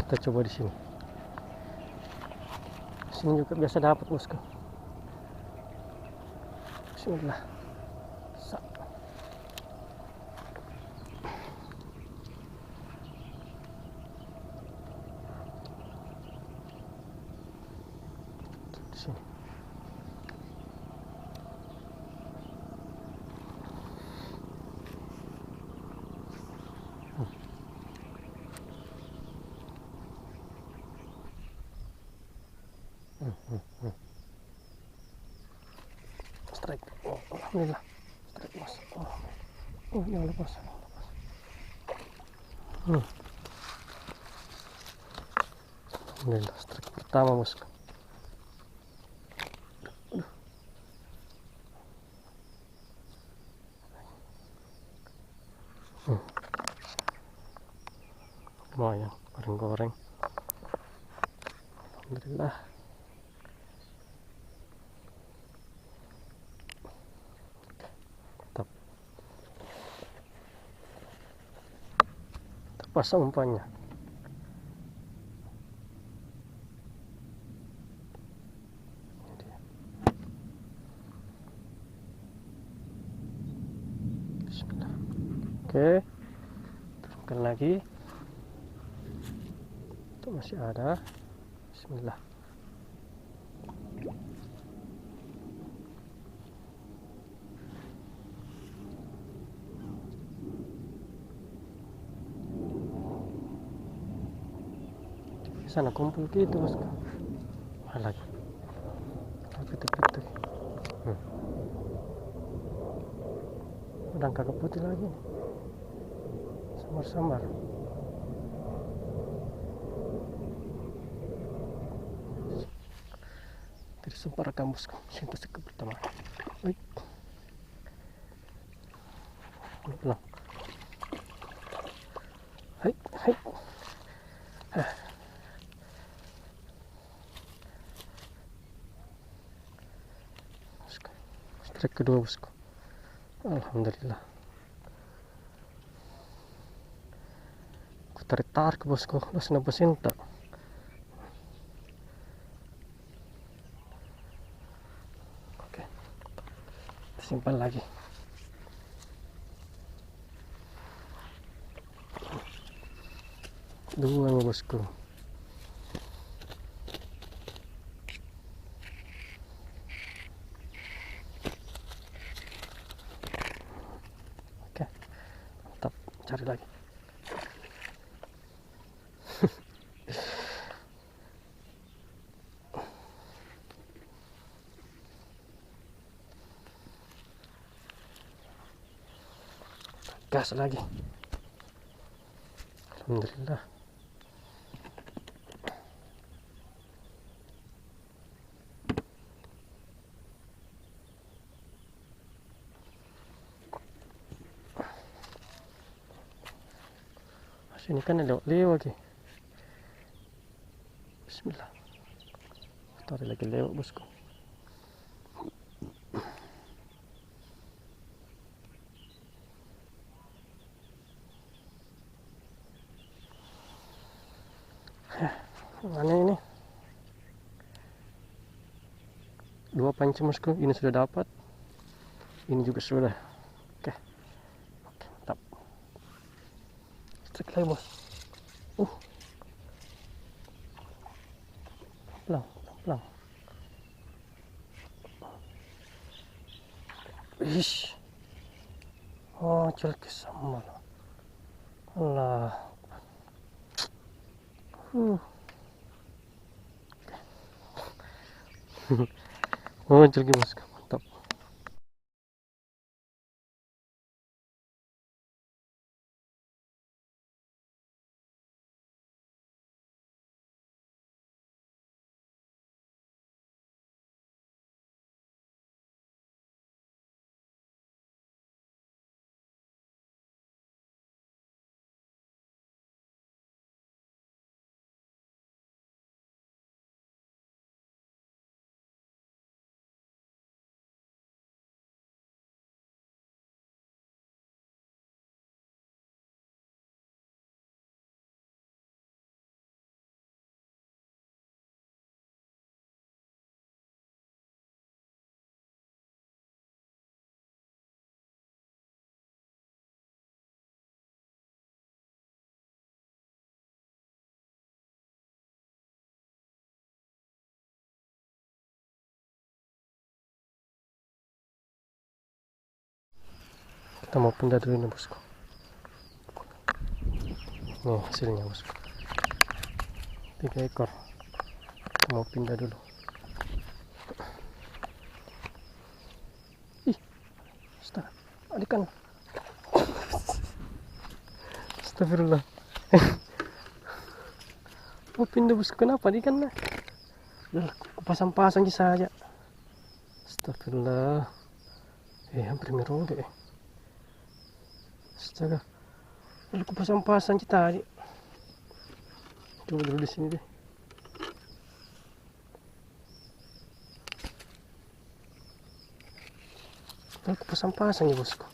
Kita coba di sini. Sini juga biasa dapat, bosku. Bismillah. Sa. Di sini. Strike. Oh, alhamdulillah. Strike, bos. Oh, jangan lepas. Alhamdulillah, strike pertama, bosku. Lumayan, goreng-goreng. Alhamdulillah. Mantap. Terpasang umpannya. Bismillah. Oke, turunkan lagi. Itu masih ada. Bismillah. Di sana kumpul gitu, bosku. Lagi. Petik-petik. Udang kakak putih lagi. Samar-samar. Dari sempat rekam, bosku. Sintas ke pertama. Baik. Pulang. Hai, hai. Strike kedua, bosku. Alhamdulillah. Aku tarik-tarik, bosku. Terus nebesin tak. Oke. Simpan lagi. Dua, bosku. Oke. Mantap. Cari lagi. Gas lagi. Alhamdulillah. Sini kan ada lewat lagi. Bismillah. Tarik lagi lewat, bosku. Mana ini? Dua panci, bosku. Ini sudah dapat. Ini juga sudah. Oke. Oke, mantap. Strike lagi, bos. Pelang, pelang. Ish. Oh, jelek sama. Allah. Oh, jelek, bosku. Mantap. Kita mau pindah dulu nih bosku. Nih hasilnya bosku, 3 ekor. Kita mau pindah dulu. Ih, astaga, adikan. Astagfirullah. Mau pindah bosku, kenapa adikan lah? Udah pasang-pasang saja. Astagfirullah. Hampir merobek. Astaga. Lalu pasang-pasang tadi. Coba dulu di sini deh. Lalu pasang-pasang ya bosku.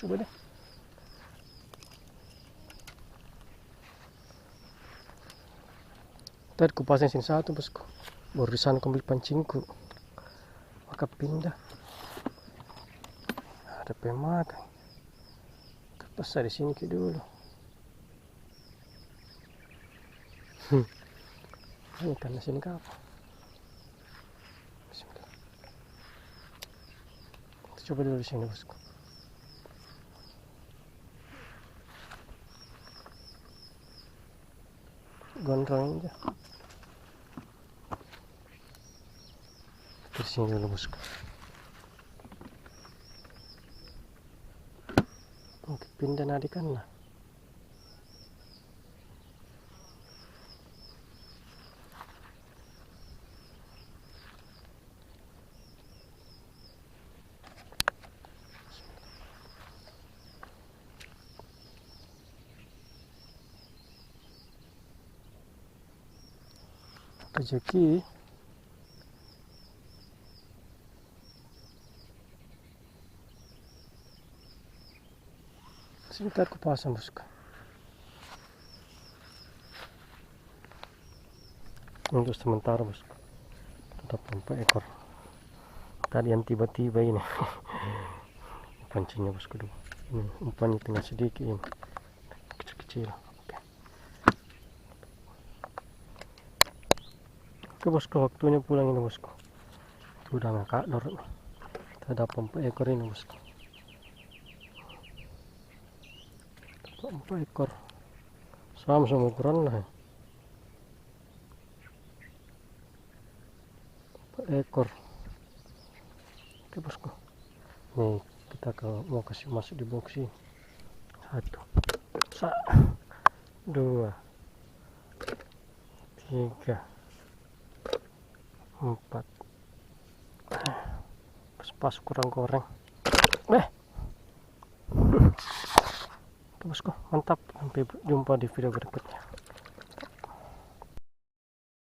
Coba deh. Tadi ku pasang sini satu bosku. Baru di sana kembali pancingku. Maka pindah. Ada pemakan. Terpaksa di sini dulu. Ini karena sini kapal. Bismillah. Kita coba dulu di sini bosku. Gondrong aja. Di sini dulu bosku. Mungkin pindah nadikan lah. Rezeki. Sebentar ku pasang bosku. Untuk sementara bosku, tetap 4 ekor. Tadi yang tiba-tiba ini pancingnya bosku dulu. Ini umpannya tinggal sedikit ini, kecil-kecil. Oke bosku, waktunya pulang ini bosku. Udah ngakak dor. Kita dapat 4 ekor ini bosku. 4 ekor. Sama ukuran lah. 4 ekor. Oke bosku. Nih kita mau kasih masuk di box ini. 1, 2, 3, 4. Pas kurang goreng. Bosku, mantap. Sampai jumpa di video berikutnya.